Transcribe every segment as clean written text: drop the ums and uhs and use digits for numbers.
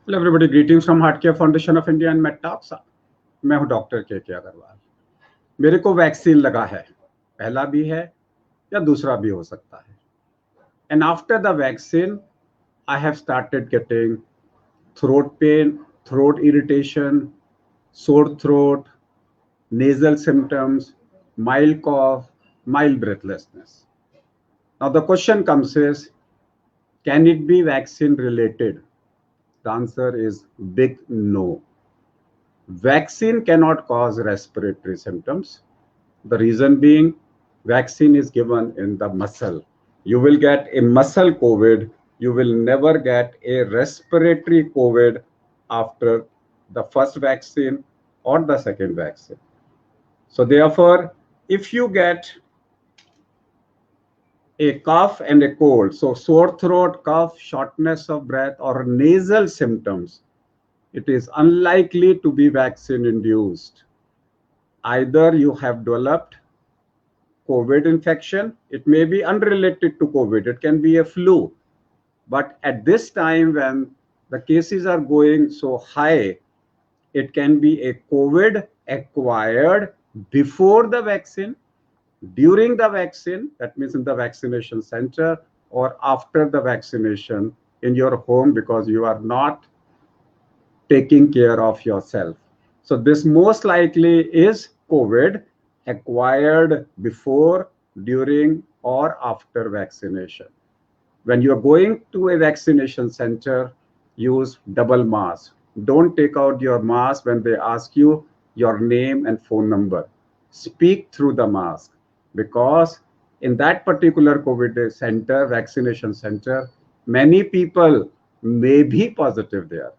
Hello everybody, greetings from heart care foundation of India and med talks. मैं हूं doctor के अग्रवाल। मेरे को वैक्सीन लगा है, पहला भी है या दूसरा भी हो सकता है। And after the vaccine I have started getting throat pain, throat irritation, sore throat, nasal symptoms, mild cough, mild breathlessness. Now the question comes is, can it be vaccine related? The answer is big no. Vaccine cannot cause respiratory symptoms. The reason being, vaccine is given in the muscle. You will get a muscle COVID. You will never get a respiratory COVID after the first vaccine or the second vaccine. So therefore, if you get a cough and a cold, so sore throat, cough, shortness of breath, or nasal symptoms, it is unlikely to be vaccine induced. Either you have developed COVID infection, it may be unrelated to COVID, it can be a flu. But at this time, when the cases are going so high, it can be a COVID acquired before the vaccine, during the vaccine, that means in the vaccination center, or after the vaccination in your home because you are not taking care of yourself. So this most likely is COVID acquired before, during, or after vaccination. When you're going to a vaccination center, use double mask. Don't take out your mask when they ask you your name and phone number. Speak through the mask, because in that particular COVID center, vaccination center, many people may be positive there.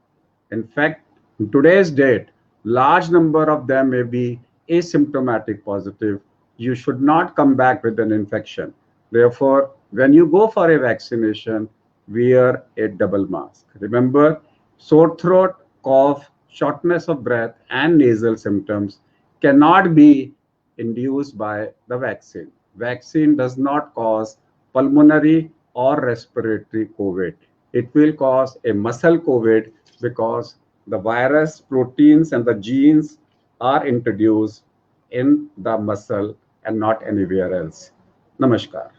In fact, in today's date, large number of them may be asymptomatic positive. You should not come back with an infection. Therefore, when you go for a vaccination, wear a double mask. Remember, sore throat, cough, shortness of breath, and nasal symptoms cannot be induced by the vaccine. Vaccine does not cause pulmonary or respiratory COVID. It will cause a muscle COVID because the virus, proteins, and the genes are introduced in the muscle and not anywhere else. Namaskar.